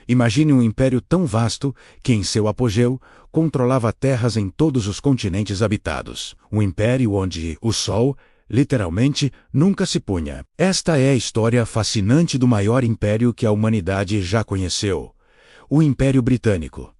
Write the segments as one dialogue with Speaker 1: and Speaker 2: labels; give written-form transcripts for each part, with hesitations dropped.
Speaker 1: Imagine um império tão vasto que, em seu apogeu, controlava terras em todos os continentes habitados. Um império onde o sol, literalmente, nunca se punha. Esta é a história fascinante do maior império que a humanidade já conheceu: o Império Britânico.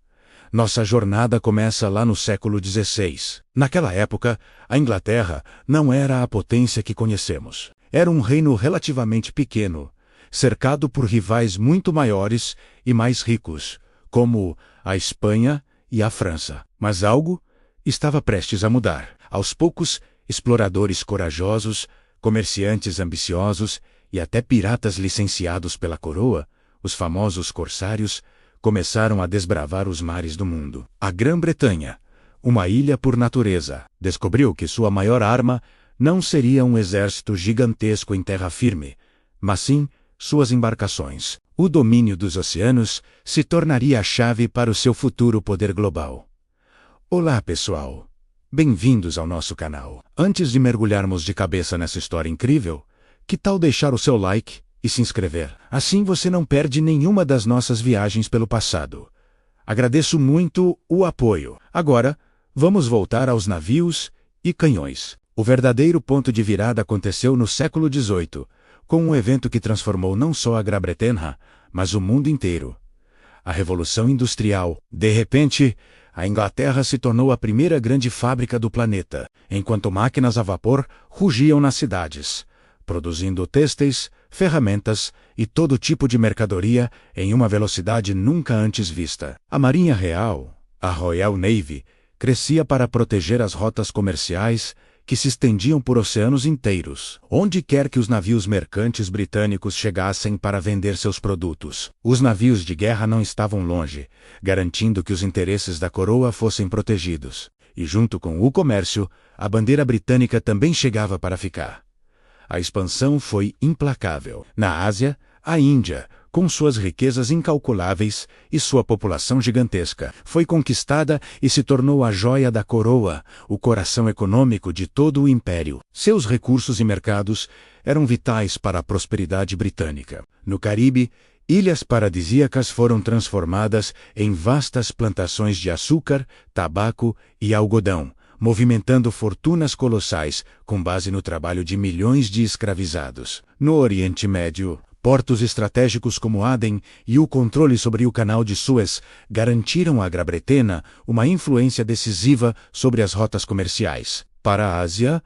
Speaker 1: Nossa jornada começa lá no século XVI. Naquela época, a Inglaterra não era a potência que conhecemos. Era um reino relativamente pequeno, cercado por rivais muito maiores e mais ricos, como a Espanha e a França. Mas algo estava prestes a mudar. Aos poucos, exploradores corajosos, comerciantes ambiciosos e até piratas licenciados pela coroa, os famosos corsários, começaram a desbravar os mares do mundo. A Grã-Bretanha, uma ilha por natureza, descobriu que sua maior arma não seria um exército gigantesco em terra firme, mas sim suas embarcações. O domínio dos oceanos se tornaria a chave para o seu futuro poder global. Olá, pessoal! Bem-vindos ao nosso canal. Antes de mergulharmos de cabeça nessa história incrível, que tal deixar o seu like e se inscrever? Assim você não perde nenhuma das nossas viagens pelo passado. Agradeço muito o apoio. Agora, vamos voltar aos navios e canhões. O verdadeiro ponto de virada aconteceu no século XVIII, com um evento que transformou não só a Grã-Bretanha, mas o mundo inteiro: a Revolução Industrial. De repente, a Inglaterra se tornou a primeira grande fábrica do planeta, enquanto máquinas a vapor rugiam nas cidades, produzindo têxteis, ferramentas e todo tipo de mercadoria em uma velocidade nunca antes vista. A Marinha Real, a Royal Navy, crescia para proteger as rotas comerciais que se estendiam por oceanos inteiros, onde quer que os navios mercantes britânicos chegassem para vender seus produtos. Os navios de guerra não estavam longe, garantindo que os interesses da coroa fossem protegidos. E junto com o comércio, a bandeira britânica também chegava para ficar. A expansão foi implacável. Na Ásia, a Índia, com suas riquezas incalculáveis e sua população gigantesca, foi conquistada e se tornou a joia da coroa, o coração econômico de todo o império. Seus recursos e mercados eram vitais para a prosperidade britânica. No Caribe, ilhas paradisíacas foram transformadas em vastas plantações de açúcar, tabaco e algodão, movimentando fortunas colossais com base no trabalho de milhões de escravizados. No Oriente Médio, portos estratégicos como Aden e o controle sobre o Canal de Suez garantiram à Grã-Bretanha uma influência decisiva sobre as rotas comerciais. Para a Ásia,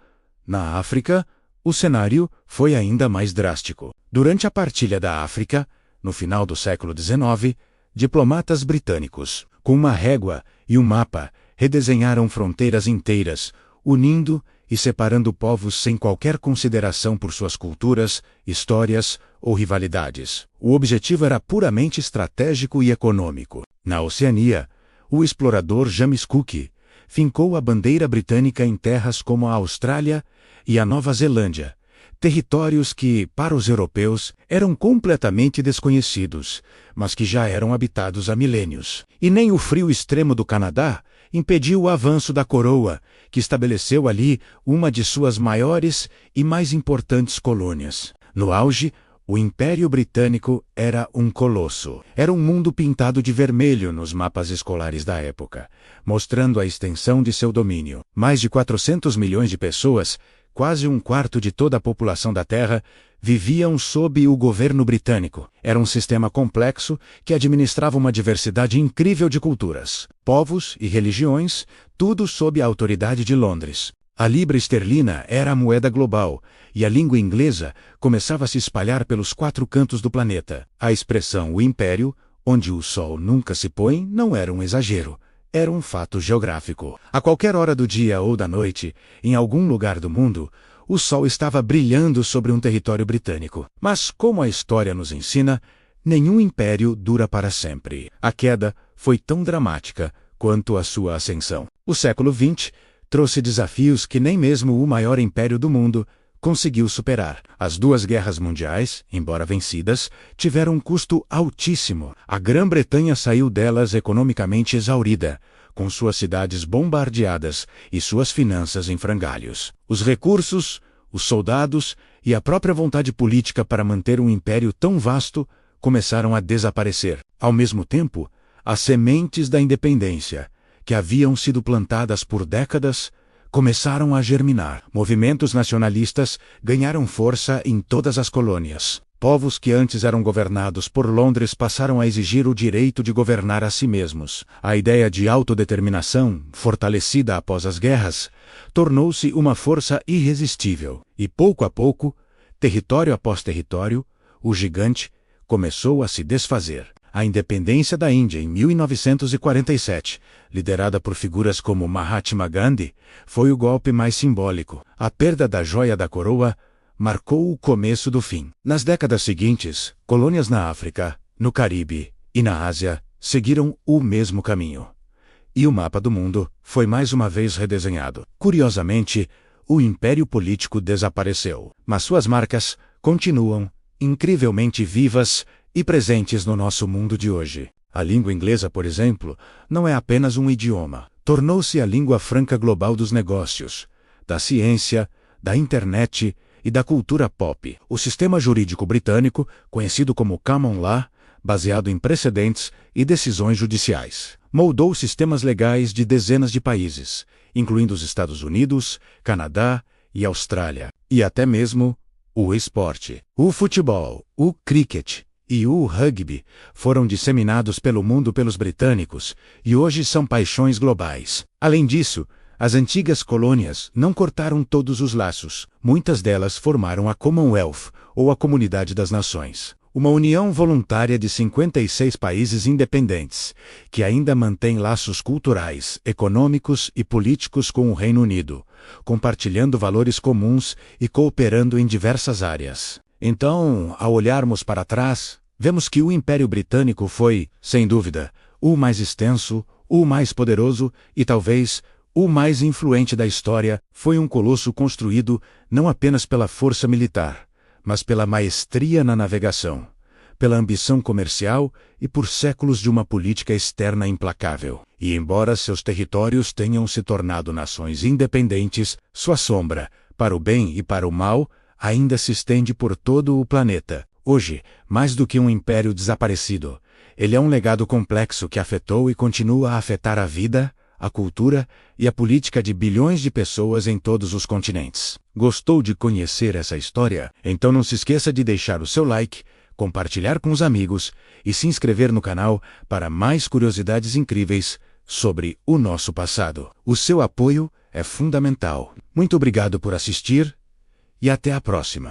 Speaker 1: na África, o cenário foi ainda mais drástico. Durante a partilha da África, no final do século XIX, diplomatas britânicos, com uma régua e um mapa, redesenharam fronteiras inteiras, unindo e separando povos sem qualquer consideração por suas culturas, histórias ou rivalidades. O objetivo era puramente estratégico e econômico. Na Oceania, o explorador James Cook fincou a bandeira britânica em terras como a Austrália e a Nova Zelândia, territórios que, para os europeus, eram completamente desconhecidos, mas que já eram habitados há milênios. E nem o frio extremo do Canadá impediu o avanço da coroa, que estabeleceu ali uma de suas maiores e mais importantes colônias. No auge, o Império Britânico era um colosso. Era um mundo pintado de vermelho nos mapas escolares da época, mostrando a extensão de seu domínio. Mais de 400 milhões de pessoas, quase um quarto de toda a população da Terra, viviam sob o governo britânico. Era um sistema complexo que administrava uma diversidade incrível de culturas, povos e religiões, tudo sob a autoridade de Londres. A libra esterlina era a moeda global, e a língua inglesa começava a se espalhar pelos 4 cantos do planeta. A expressão "o Império", onde o sol nunca se põe, não era um exagero. Era um fato geográfico. A qualquer hora do dia ou da noite, em algum lugar do mundo, o sol estava brilhando sobre um território britânico. Mas, como a história nos ensina, nenhum império dura para sempre. A queda foi tão dramática quanto a sua ascensão. O século XX trouxe desafios que nem mesmo o maior império do mundo conseguiu superar. As 2 guerras mundiais, embora vencidas, tiveram um custo altíssimo. A Grã-Bretanha saiu delas economicamente exaurida, com suas cidades bombardeadas e suas finanças em frangalhos. Os recursos, os soldados e a própria vontade política para manter um império tão vasto começaram a desaparecer. Ao mesmo tempo, as sementes da independência, que haviam sido plantadas por décadas, começaram a germinar. Movimentos nacionalistas ganharam força em todas as colônias. Povos que antes eram governados por Londres passaram a exigir o direito de governar a si mesmos. A ideia de autodeterminação, fortalecida após as guerras, tornou-se uma força irresistível. E pouco a pouco, território após território, o gigante começou a se desfazer. A independência da Índia em 1947, liderada por figuras como Mahatma Gandhi, foi o golpe mais simbólico. A perda da joia da coroa marcou o começo do fim. Nas décadas seguintes, colônias na África, no Caribe e na Ásia seguiram o mesmo caminho. E o mapa do mundo foi mais uma vez redesenhado. Curiosamente, o império político desapareceu, mas suas marcas continuam incrivelmente vivas e presentes no nosso mundo de hoje. A língua inglesa, por exemplo, não é apenas um idioma. Tornou-se a língua franca global dos negócios, da ciência, da internet e da cultura pop. O sistema jurídico britânico, conhecido como Common Law, baseado em precedentes e decisões judiciais, moldou sistemas legais de dezenas de países, incluindo os Estados Unidos, Canadá e Austrália, e até mesmo o esporte. O futebol, o cricket e o rugby foram disseminados pelo mundo pelos britânicos e hoje são paixões globais. Além disso, as antigas colônias não cortaram todos os laços. Muitas delas formaram a Commonwealth, ou a Comunidade das Nações, uma união voluntária de 56 países independentes, que ainda mantém laços culturais, econômicos e políticos com o Reino Unido, compartilhando valores comuns e cooperando em diversas áreas. Então, ao olharmos para trás, vemos que o Império Britânico foi, sem dúvida, o mais extenso, o mais poderoso e talvez o mais influente da história. Foi um colosso construído não apenas pela força militar, mas pela maestria na navegação, pela ambição comercial e por séculos de uma política externa implacável. E embora seus territórios tenham se tornado nações independentes, sua sombra, para o bem e para o mal, ainda se estende por todo o planeta. Hoje, mais do que um império desaparecido, ele é um legado complexo que afetou e continua a afetar a vida, a cultura e a política de bilhões de pessoas em todos os continentes. Gostou de conhecer essa história? Então não se esqueça de deixar o seu like, compartilhar com os amigos e se inscrever no canal para mais curiosidades incríveis sobre o nosso passado. O seu apoio é fundamental. Muito obrigado por assistir e até a próxima.